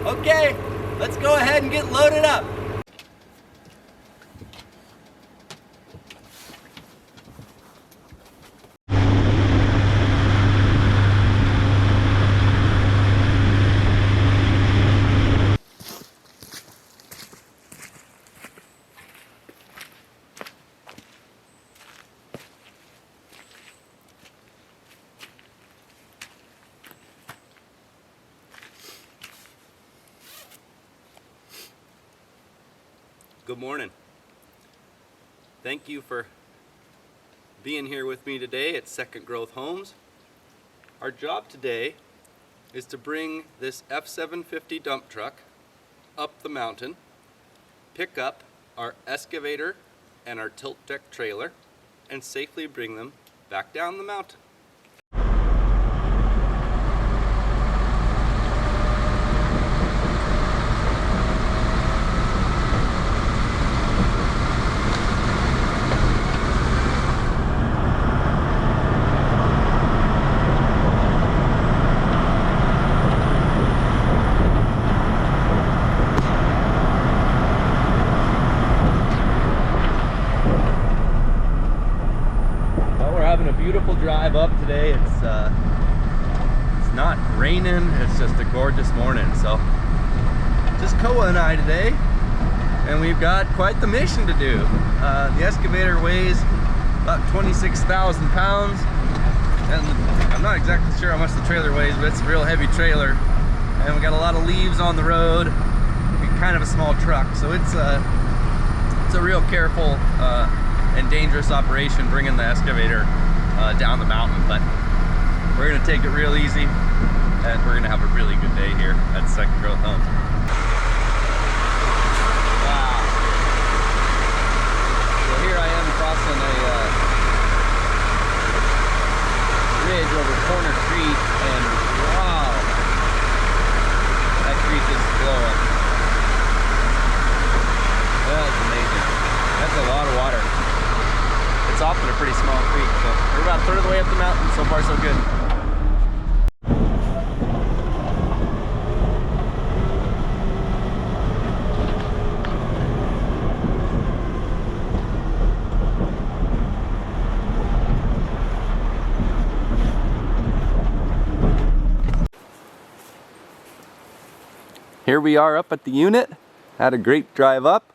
Okay, let's go ahead and get loaded up. Good morning. Thank you for being here with me today at Second Growth Homes. Our job today is to bring this F750 dump truck up the mountain, pick up our excavator and our tilt deck trailer, and safely bring them back down the mountain. Having a beautiful drive up today. It's not raining, it's just a gorgeous morning. So just Koa and I today, and we've got quite the mission to do. The excavator weighs about 26,000 pounds, and I'm not exactly sure how much the trailer weighs, but it's a real heavy trailer, and we got a lot of leaves on the road, kind of a small truck, so it's a real careful and dangerous operation bringing the excavator down the mountain, but we're going to take it real easy, and we're going to have a really good day here at Second Growth Homes. Wow. So here I am crossing a ridge over Corner Creek, and wow, that creek is flowing. That's amazing. That's a lot of water. It's often a pretty small creek, so we're about a third of the way up the mountain. So far, so good. Here we are up at the unit. Had a great drive up.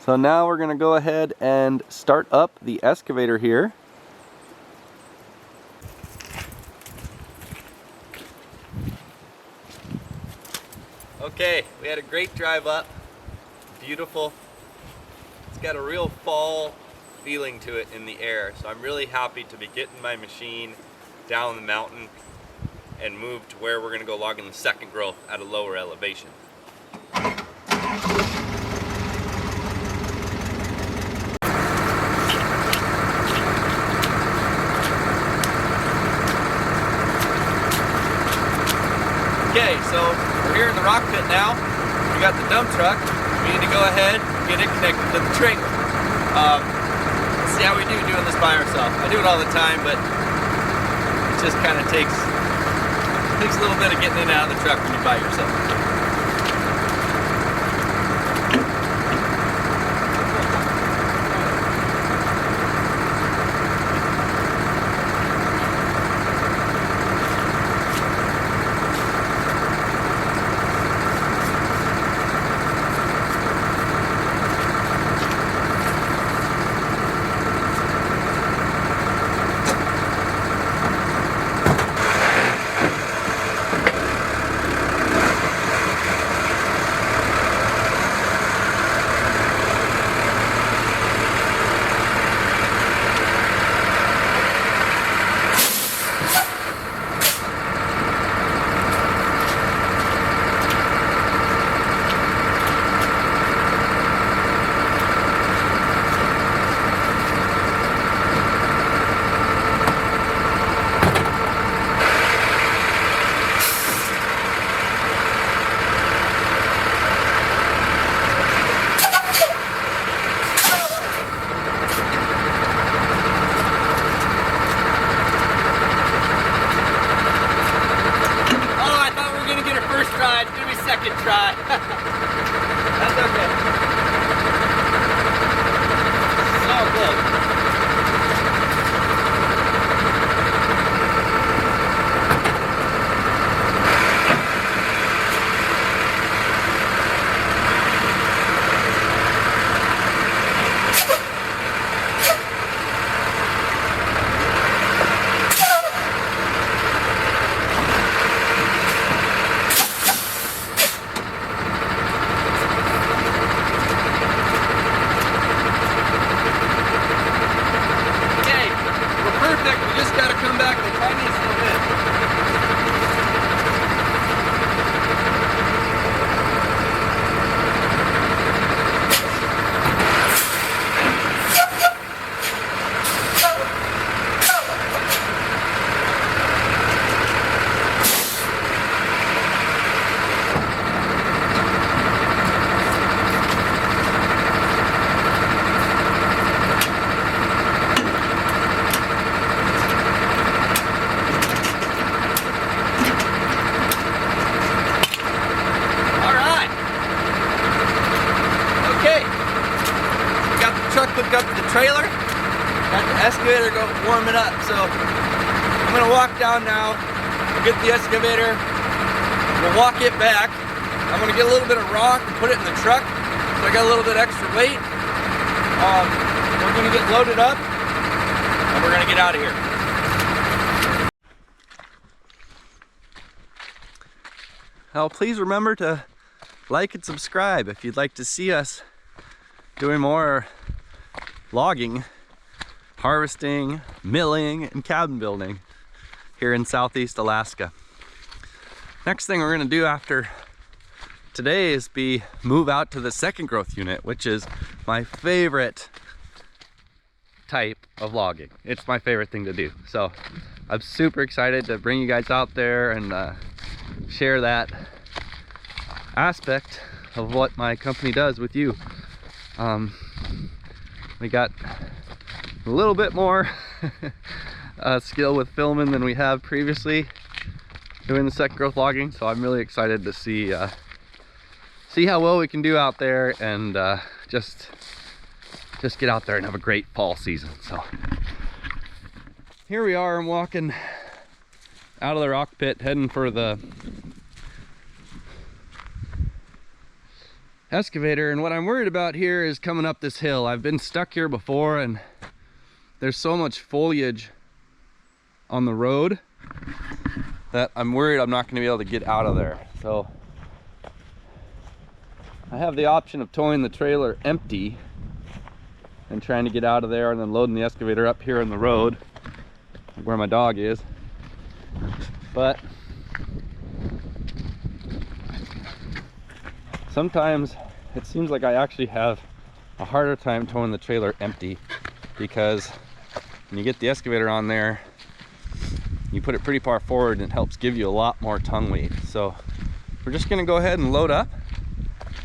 So now we're going to go ahead and start up the excavator here. Okay, we had a great drive up. Beautiful. It's got a real fall feeling to it in the air. So I'm really happy to be getting my machine down the mountain and move to where we're going to go logging the second growth at a lower elevation. Okay, so we're here in the rock pit now. We got the dump truck. We need to go ahead and get it connected to the trailer. Let's see how we do doing this by ourselves. I do it all the time, but it just kind of takes a little bit of getting in and out of the truck when you're by yourself. second try. That's okay. So close. Hooked up to the trailer, got the excavator warming up, so I'm gonna walk down now, get the excavator, we'll walk it back. I'm gonna get a little bit of rock and put it in the truck, so I got a little bit extra weight. We're gonna get loaded up, and we're gonna get out of here. Now please remember to like and subscribe if you'd like to see us doing more logging, harvesting, milling, and cabin building here in Southeast Alaska. Next thing we're gonna do after today is move out to the second growth unit, which is my favorite type of logging. It's my favorite thing to do. So I'm super excited to bring you guys out there and share that aspect of what my company does with you. We got a little bit more skill with filming than we have previously doing the second growth logging, so I'm really excited to see how well we can do out there and just get out there and have a great fall season. So here we are. I'm walking out of the rock pit, heading for the excavator, and what I'm worried about here is coming up this hill. I've been stuck here before, and there's so much foliage on the road that I'm worried I'm not going to be able to get out of there. So I have the option of towing the trailer empty and trying to get out of there, and then loading the excavator up here on the road where my dog is. But sometimes it seems like I actually have a harder time towing the trailer empty, because when you get the excavator on there, you put it pretty far forward and it helps give you a lot more tongue weight. So we're just gonna go ahead and load up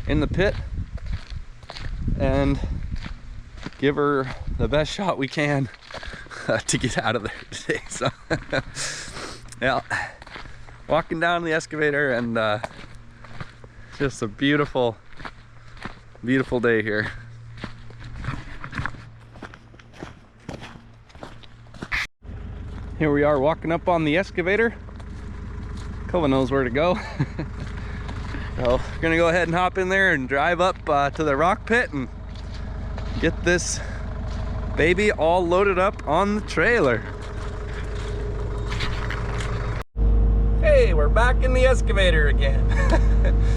in the pit and give her the best shot we can to get out of there today. So yeah, walking down the excavator, and just a beautiful day here. Here we are walking up on the excavator. Kova knows where to go. So we're gonna go ahead and hop in there and drive up to the rock pit and get this baby all loaded up on the trailer. Hey, we're back in the excavator again.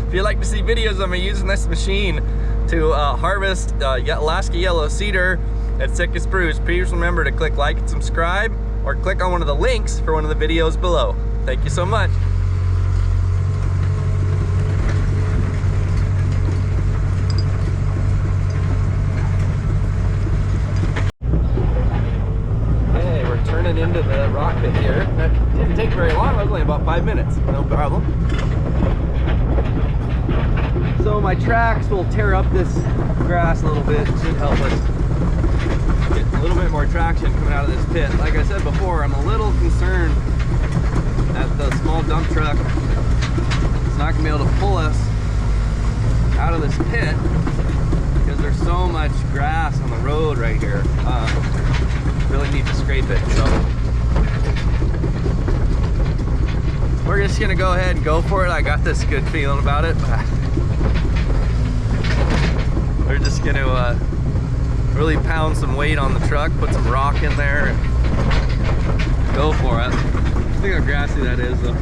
If you'd like to see videos of me using this machine to harvest Alaska yellow cedar at Second Spruce, please remember to click like and subscribe, or click on one of the links for one of the videos below. Thank you so much. Into the rock pit here. That didn't take very long. It was only about 5 minutes. No problem. So my tracks will tear up this grass a little bit. It should help us get a little bit more traction coming out of this pit. Like I said before, I'm a little concerned that the small dump truck it's not gonna be able to pull us out of this pit because there's so much grass on the road right here. Really need to scrape it, so we're just gonna go ahead and go for it. I got this good feeling about it. We're just gonna really pound some weight on the truck, put some rock in there, and go for it. Look how grassy that is though.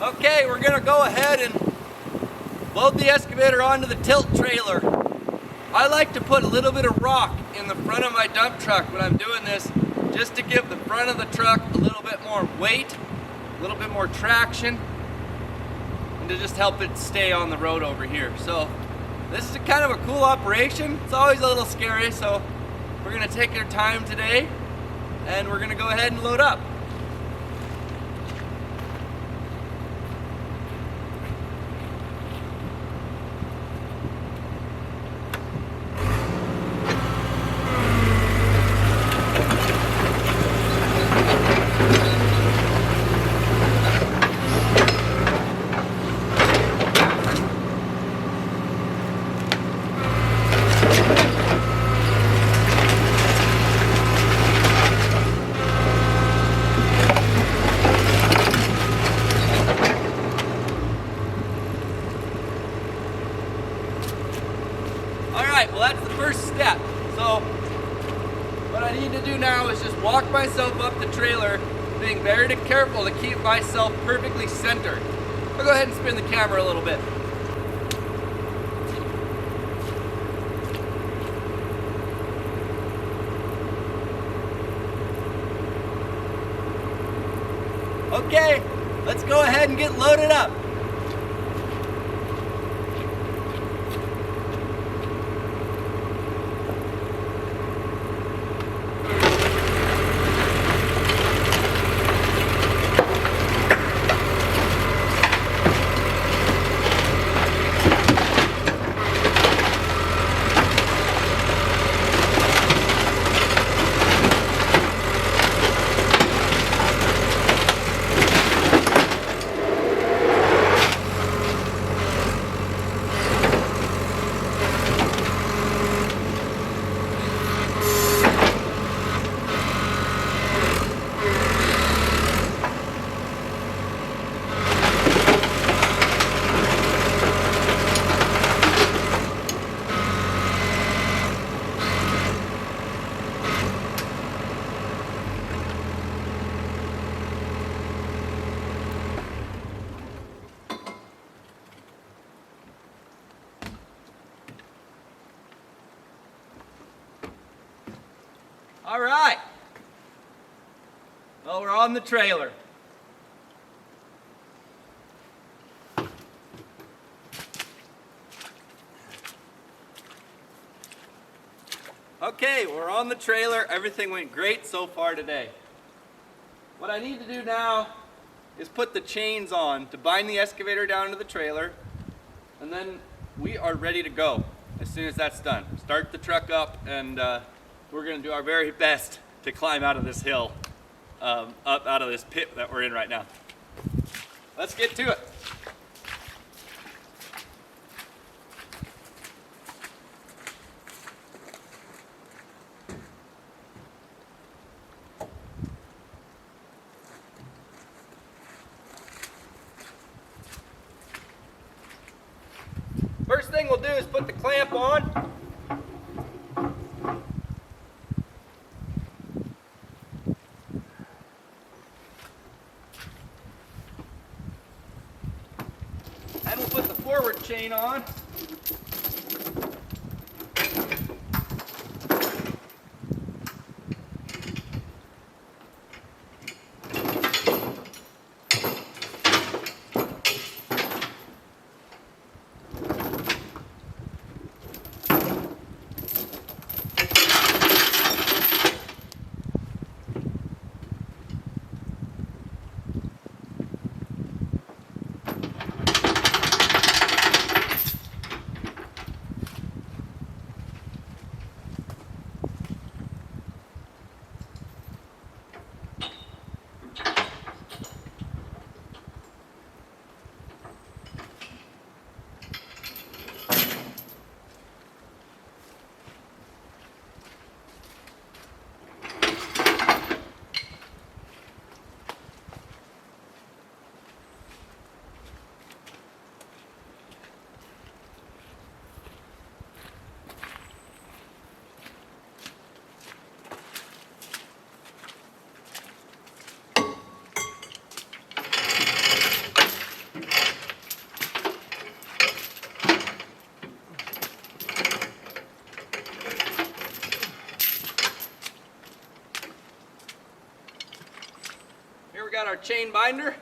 Okay, we're gonna go ahead and load the excavator onto the tilt trailer. I like to put a little bit of rock in the front of my dump truck when I'm doing this, just to give the front of the truck a little bit more weight, a little bit more traction, and to just help it stay on the road over here. So this is a kind of a cool operation. It's always a little scary, so we're gonna take our time today and we're gonna go ahead and load up. Well, that's the first step. So what I need to do now is just walk myself up the trailer, being very careful to keep myself perfectly centered. I'll go ahead and spin the camera a little bit. Okay, let's go ahead and get loaded up. All right. Well, we're on the trailer. Okay, we're on the trailer. Everything went great so far today. What I need to do now is put the chains on to bind the excavator down to the trailer, and then we are ready to go as soon as that's done. Start the truck up, and we're going to do our very best to climb out of this hill, up out of this pit that we're in right now. Let's get to it. First thing we'll do is put the clamp on. And we'll put the forward chain on. Here we got our chain binder.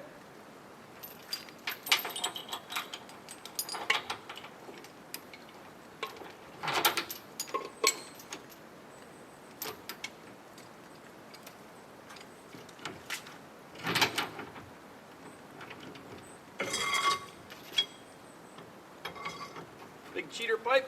Big cheater pipe.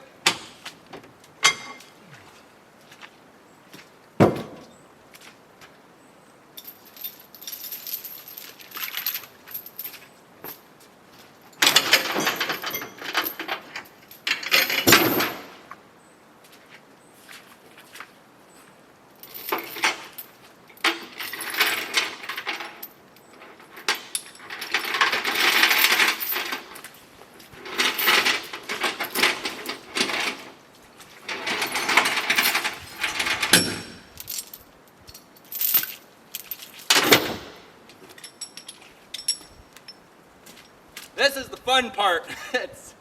This is the fun part. It's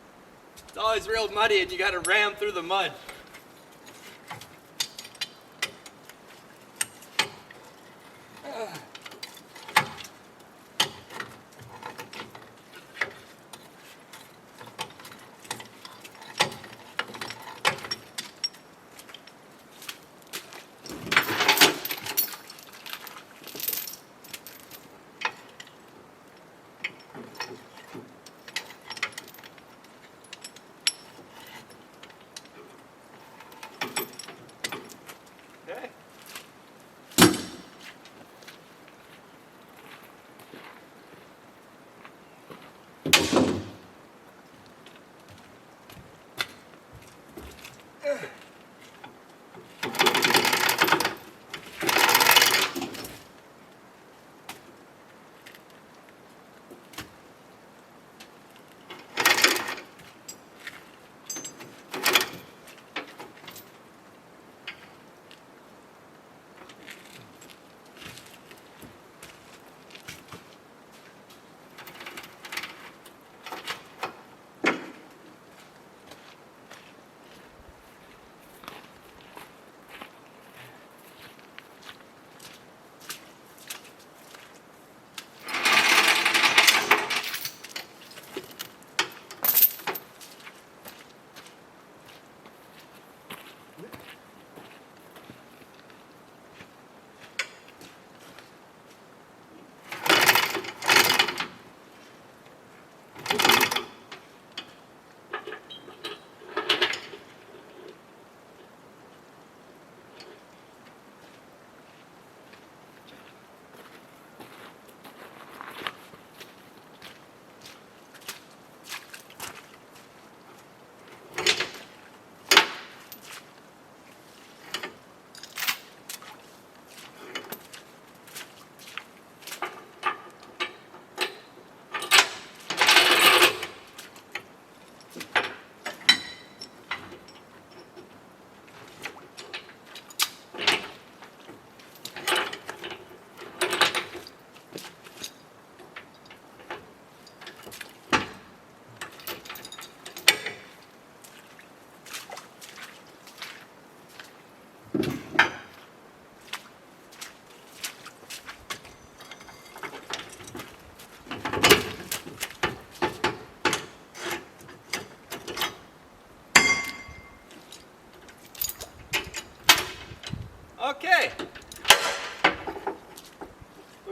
always real muddy and you got to ram through the mud.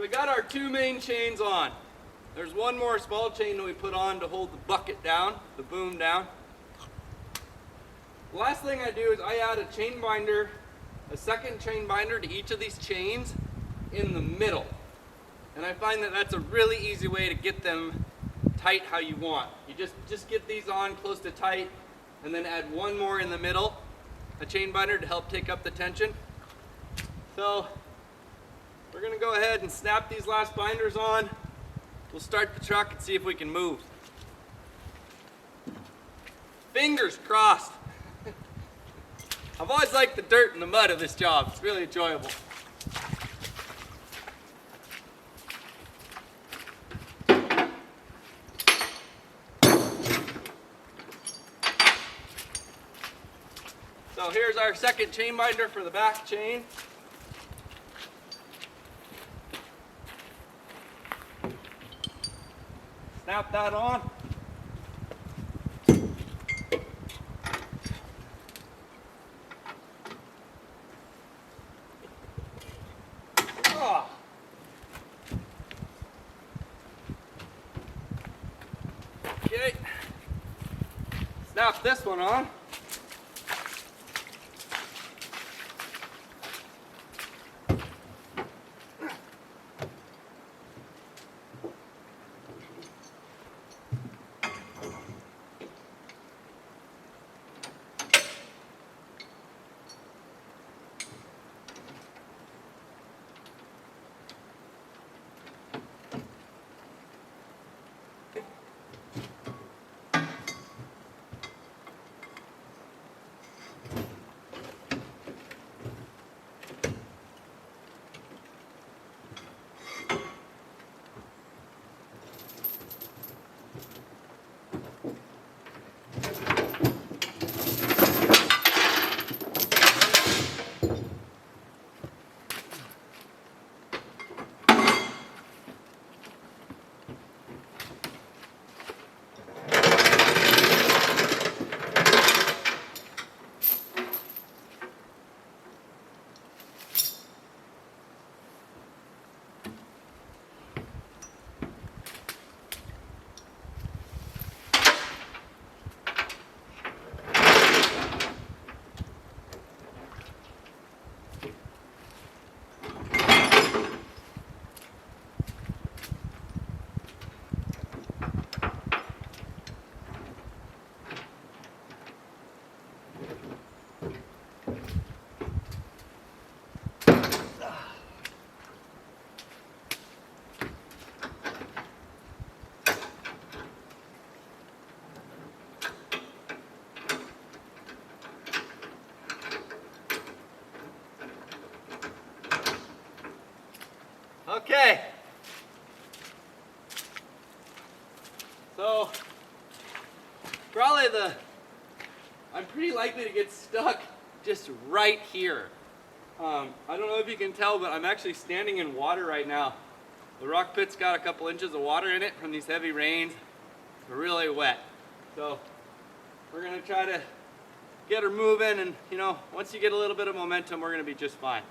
we got our two main chains on. There's one more small chain that we put on to hold the bucket down, the boom down. The last thing I do is I add a chain binder, a second chain binder to each of these chains in the middle. And I find that that's a really easy way to get them tight how you want. You just get these on close to tight and then add one more in the middle, a chain binder to help take up the tension. So we're gonna go ahead and snap these last binders on. We'll start the truck and see if we can move. Fingers crossed. I've always liked the dirt and the mud of this job. It's really enjoyable. So here's our second chain binder for the back chain. Snap that on. Okay. Snap this one on. Okay, so probably I'm pretty likely to get stuck just right here. I don't know if you can tell, but I'm actually standing in water right now. The rock pit's got a couple inches of water in it from these heavy rains. It's really wet. So we're gonna try to get her moving, and you know, once you get a little bit of momentum, we're gonna be just fine.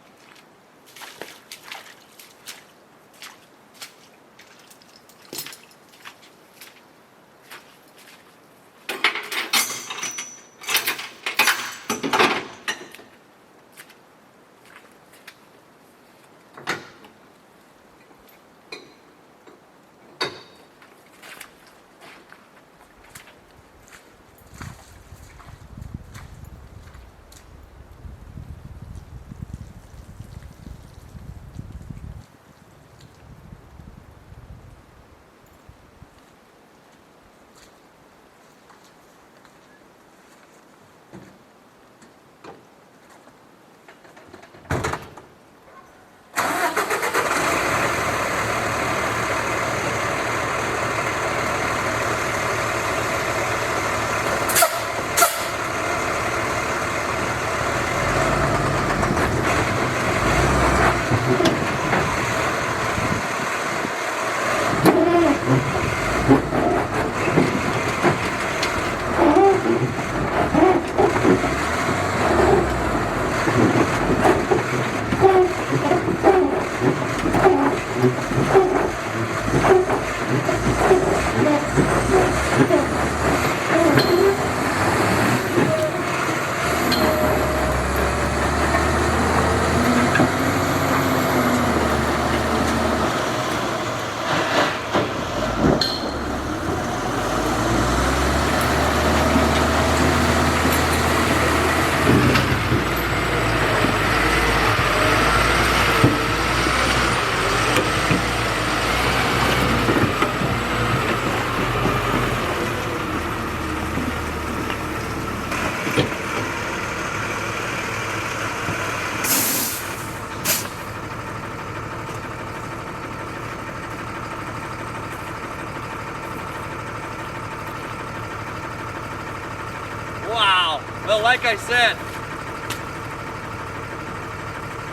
Wow, well, like I said,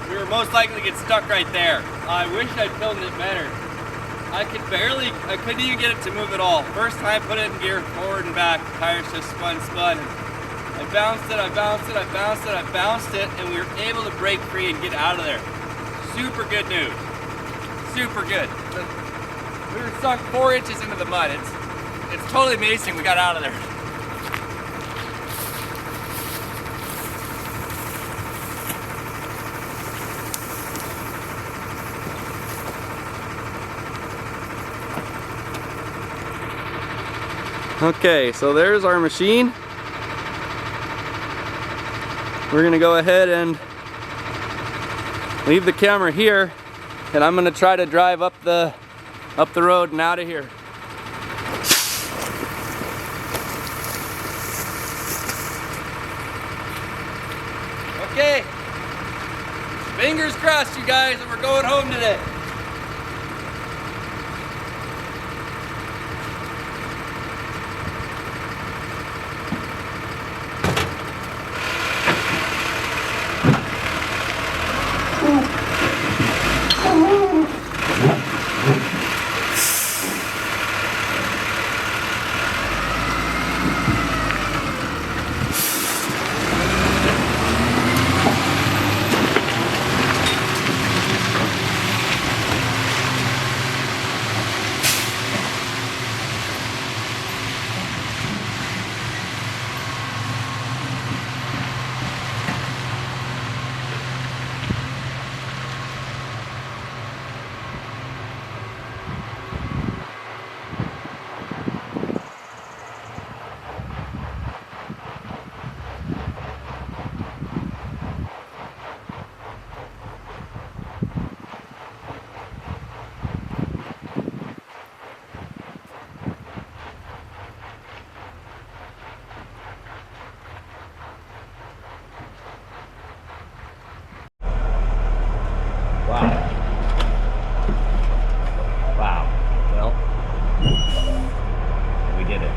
we were most likely to get stuck right there. I wish I'd filmed it better. I couldn't even get it to move at all. First time, put it in gear, forward and back, the tires just spun. I bounced it, I bounced it, and we were able to break free and get out of there. Super good news, super good. We were sunk 4 inches into the mud. It's totally amazing we got out of there. Okay, so there's our machine. We're gonna go ahead and leave the camera here, and I'm gonna try to drive up the road and out of here. Okay, fingers crossed, you guys, that we're going home today. Wow. Well, we did it.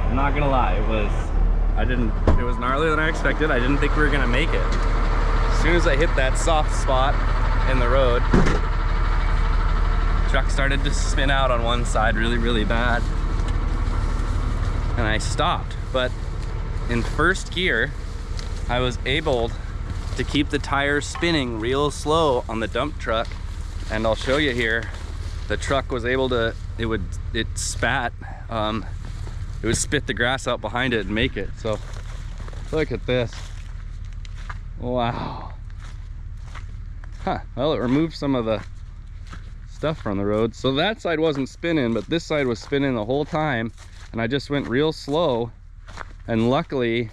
I'm not gonna lie, it was gnarlier than I expected. I didn't think we were gonna make it. As soon as I hit that soft spot in the road, the truck started to spin out on one side really bad. And I stopped, but in first gear, I was able to keep the tires spinning real slow on the dump truck, and I'll show you here. The truck was able to, it would spit the grass out behind it and make it. So look at this. Wow. Huh, well, it removed some of the stuff from the road. So that side wasn't spinning, but this side was spinning the whole time, and I just went real slow, and luckily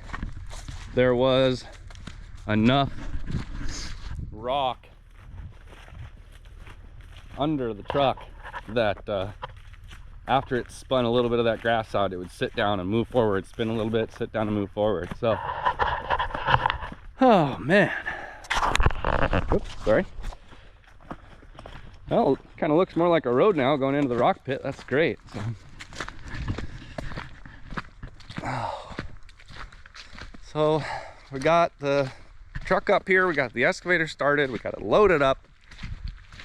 there was enough rock under the truck that after it spun a little bit of that grass out, it would sit down and move forward, spin a little bit, sit down and move forward. So, oh man. Oops, sorry. Well, it kind of looks more like a road now going into the rock pit. That's great. So. So we got the truck up here, we got the excavator started, we got it loaded up.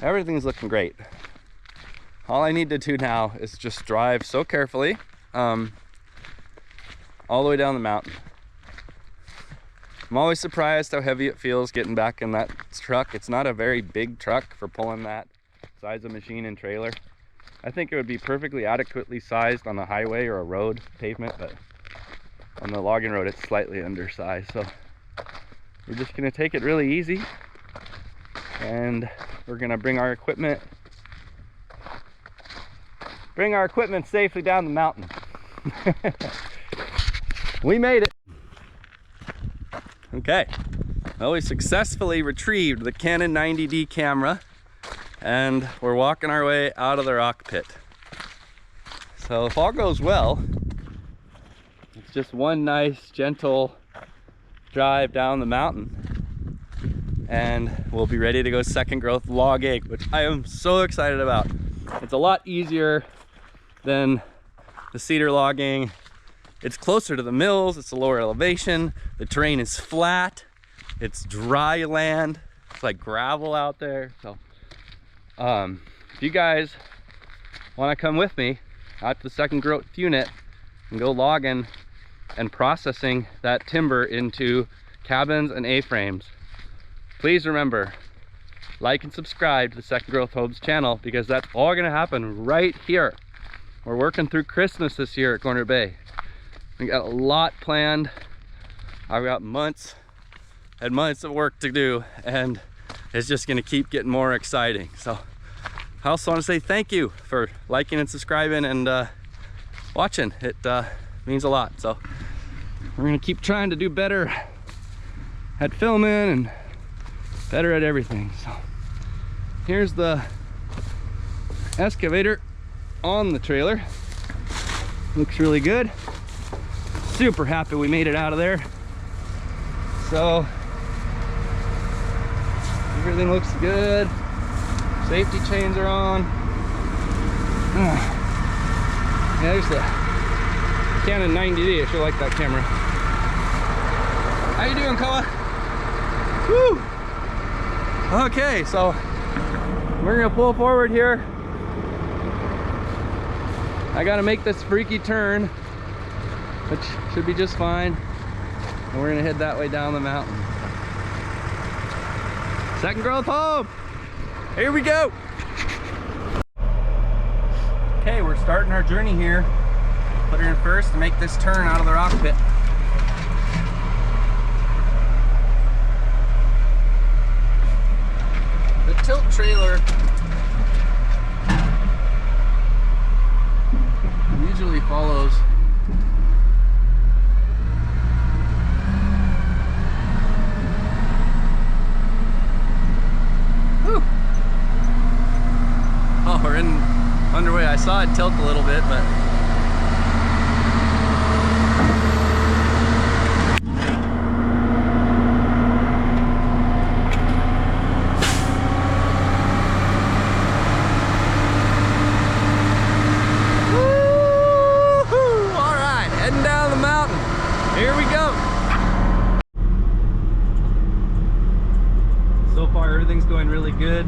Everything's looking great. All I need to do now is just drive so carefully all the way down the mountain. I'm always surprised how heavy it feels getting back in that truck. It's not a very big truck for pulling that size of machine and trailer. I think it would be perfectly adequately sized on a highway or a road pavement, but on the logging road it's slightly undersized. So we're just gonna take it really easy, and we're gonna bring our equipment safely down the mountain. We made it. Okay, well, we successfully retrieved the Canon 90D camera, and we're walking our way out of the rock pit. So if all goes well, it's just one nice gentle drive down the mountain, and we'll be ready to go second growth logging, which I am so excited about. It's a lot easier than the cedar logging. It's closer to the mills, it's a lower elevation, the terrain is flat, it's dry land, it's like gravel out there. So if you guys want to come with me out to the Second Growth Unit and go logging and processing that timber into cabins and A-frames, please remember, like and subscribe to the Second Growth Homes channel, because that's all going to happen right here. We're working through Christmas this year at Corner Bay. We got a lot planned. I've got months and months of work to do, and it's just gonna keep getting more exciting. So I also want to say thank you for liking and subscribing and watching. It means a lot. So we're gonna keep trying to do better at filming and better at everything. So here's the excavator on the trailer. Looks really good. Super happy we made it out of there. So everything looks good. Safety chains are on. Yeah, there's the Canon 90D. I sure like that camera. How you doing, Koa? Woo! Okay, so we're gonna pull forward here. I gotta make this freaky turn, which should be just fine. And we're gonna head that way down the mountain. Second Growth Home! Here we go! Okay, we're starting our journey here. Put her in first to make this turn out of the rock pit. The tilt trailer usually follows we're underway. I saw it tilt a little bit, but woo-hoo! All right, heading down the mountain. Here we go. So far, everything's going really good.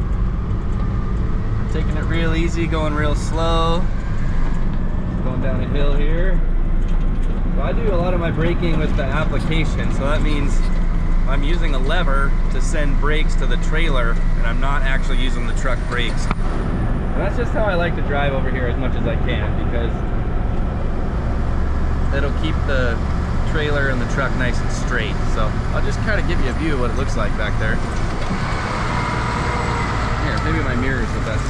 Taking it real easy, going real slow. Going down a hill here. So I do a lot of my braking with the application, so that means I'm using a lever to send brakes to the trailer, and I'm not actually using the truck brakes. And that's just how I like to drive over here as much as I can, because it'll keep the trailer and the truck nice and straight. So I'll just kind of give you a view of what it looks like back there. Here, maybe my mirror is the best.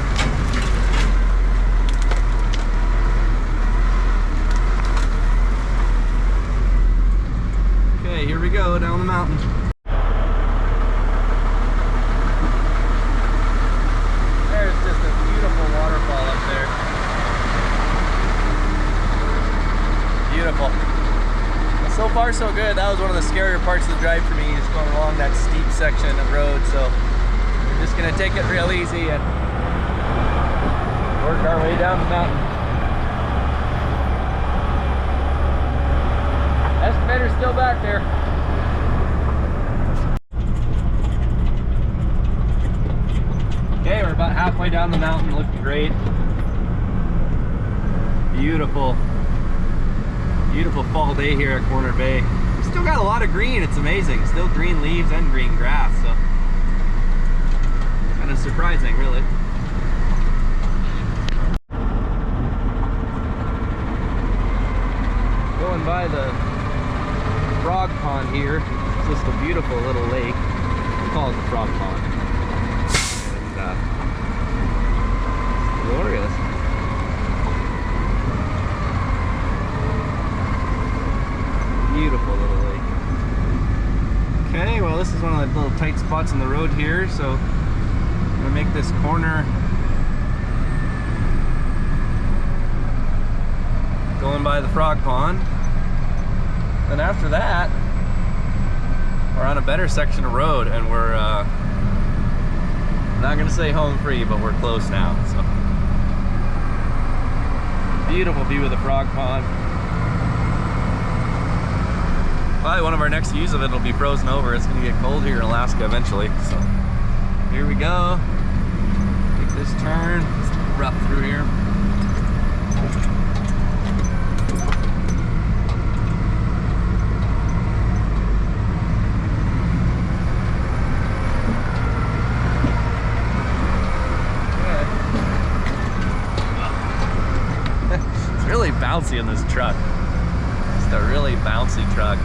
Okay, here we go down the mountain. There's just a beautiful waterfall up there. Beautiful. Well, so far so good. That was one of the scarier parts of the drive for me, is going along that steep section of road. So we're just gonna take it real easy and work our way down the mountain. Excavator's still back there. Okay, we're about halfway down the mountain, looking great. Beautiful, beautiful fall day here at Corner Bay. Just still got a lot of green. It's amazing. Still green leaves and green grass. So kind of surprising, really. Going by the frog pond here. It's just a beautiful little lake. We call it the frog pond. And glorious. Beautiful little lake. Okay, well this is one of the little tight spots in the road here, so I'm gonna make this corner going by the frog pond. Then after that, we're on a better section of road, and we're not gonna say home free, but we're close now. So beautiful view of the frog pond. Probably one of our next views of it will be frozen over. It's gonna get cold here in Alaska eventually. So here we go. Take this turn. It's rough through here. It's really bouncy in this truck. Just a really bouncy truck.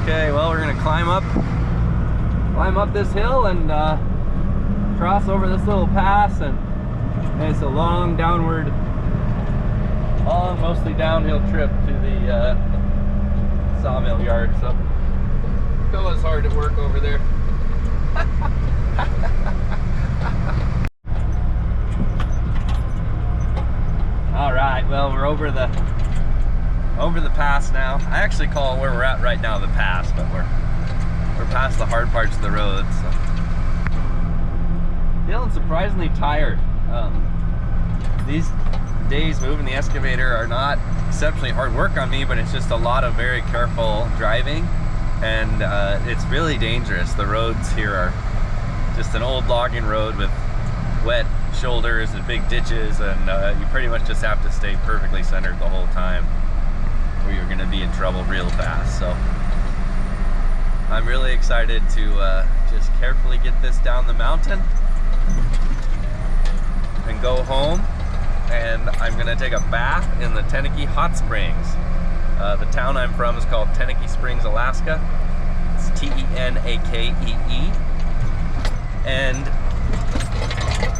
Okay, well, we're gonna climb up this hill and cross over this little pass, and it's a long downward, mostly downhill trip to the sawmill yard. So go as hard at work over there. All right, well, we're over the pass now. I actually call where we're at right now the pass, but we're past the hard parts of the road. So feeling surprisingly tired. These days moving the excavator are not exceptionally hard work on me, but it's just a lot of very careful driving, and it's really dangerous. The roads here are just an old logging road with wet shoulders and big ditches, and you pretty much just have to stay perfectly centered the whole time, or you're going to be in trouble real fast. So I'm really excited to just carefully get this down the mountain and go home, and I'm going to take a bath in the Teneke Hot Springs. The town I'm from is called Teneke Springs, Alaska. It's T-E-N-A-K-E-E. And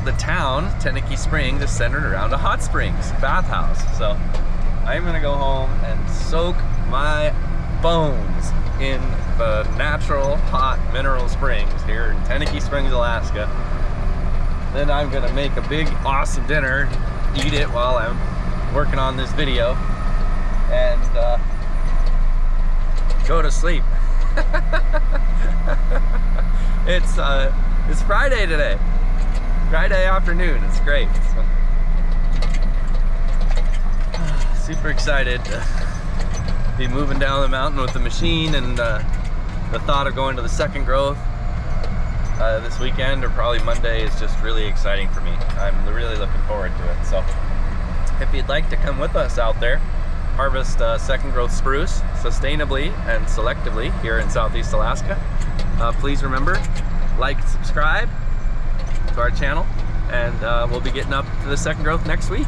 the town, Teneke Springs, is centered around a hot springs bathhouse. So I'm gonna go home and soak my bones in the natural hot mineral springs here in Teneke Springs, Alaska. Then I'm gonna make a big awesome dinner, eat it while I'm working on this video, and go to sleep. It's Friday today. Friday afternoon. It's great. So, super excited to be moving down the mountain with the machine, and the thought of going to the Second Growth this weekend, or probably Monday, is just really exciting for me. I'm really looking forward to it. So if you'd like to come with us out there, harvest Second Growth spruce sustainably and selectively here in Southeast Alaska, please remember, like and subscribe to our channel, and we'll be getting up to the Second Growth next week.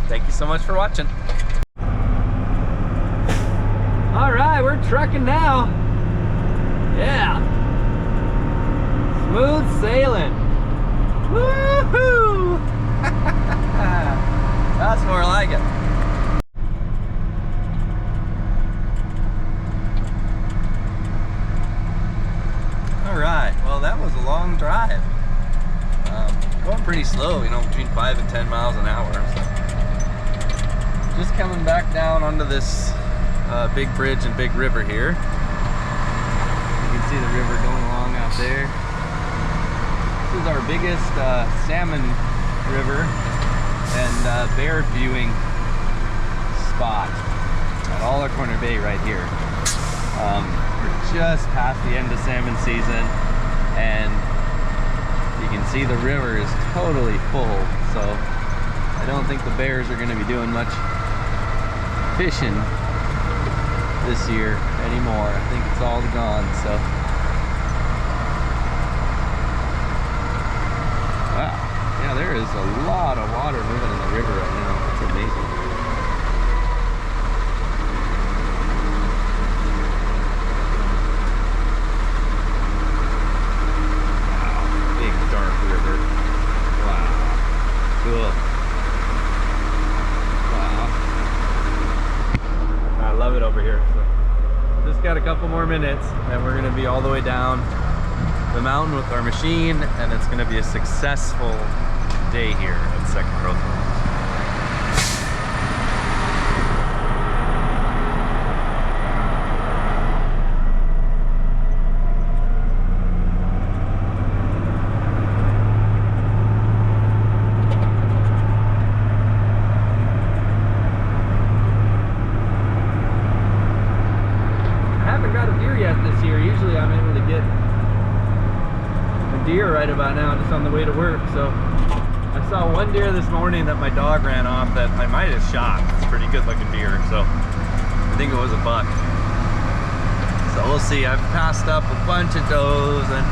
Thank you so much for watching. All right, we're trucking now. Yeah. Smooth sailing. Woohoo! That's more like it. All right, well, that was a long drive. Going pretty slow, you know, between 5 and 10 miles an hour. So. Just coming back down onto this big bridge and big river here. You can see the river going along out there. This is our biggest salmon river and bear viewing spot at All Corner Bay right here. We're just past the end of salmon season, and you can see the river is totally full, so I don't think the bears are going to be doing much fishing this year anymore. I think it's all gone, so. Wow, yeah, there is a lot of water moving in the river right now. It's amazing. Wow, big dark river. Wow, cool. I love it over here. So just got a couple more minutes and we're gonna be all the way down the mountain with our machine, and it's gonna be a successful day here at Second Growth Homes. This year, usually I'm able to get a deer right about now just on the way to work. So I saw one deer this morning that my dog ran off that I might have shot. It's a pretty good looking deer, so I think it was a buck. So we'll see. I've passed up a bunch of does and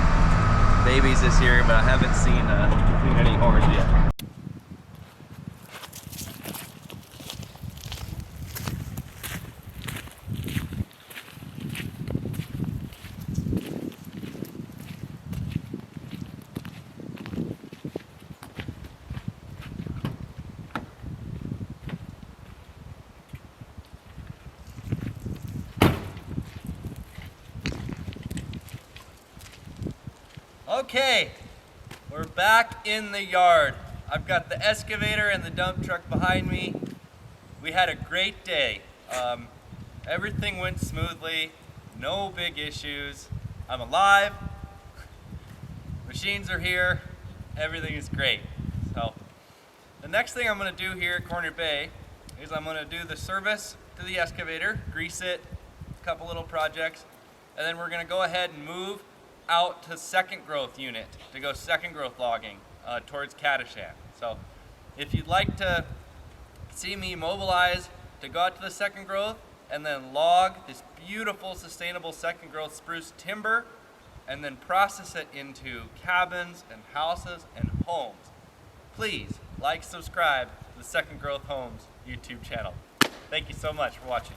babies this year, but I haven't seen any horns yet. Okay, we're back in the yard. I've got the excavator and the dump truck behind me. We had a great day. Everything went smoothly, no big issues. I'm alive, machines are here, everything is great. So the next thing I'm gonna do here at Corner Bay is I'm gonna do the service to the excavator, grease it, a couple little projects, and then we're gonna go ahead and move out to Second Growth Unit to go second growth logging towards Cadishan. So if you'd like to see me mobilize to go out to the second growth and then log this beautiful sustainable second growth spruce timber and then process it into cabins and houses and homes, please like, subscribe to the Second Growth Homes YouTube channel. Thank you so much for watching.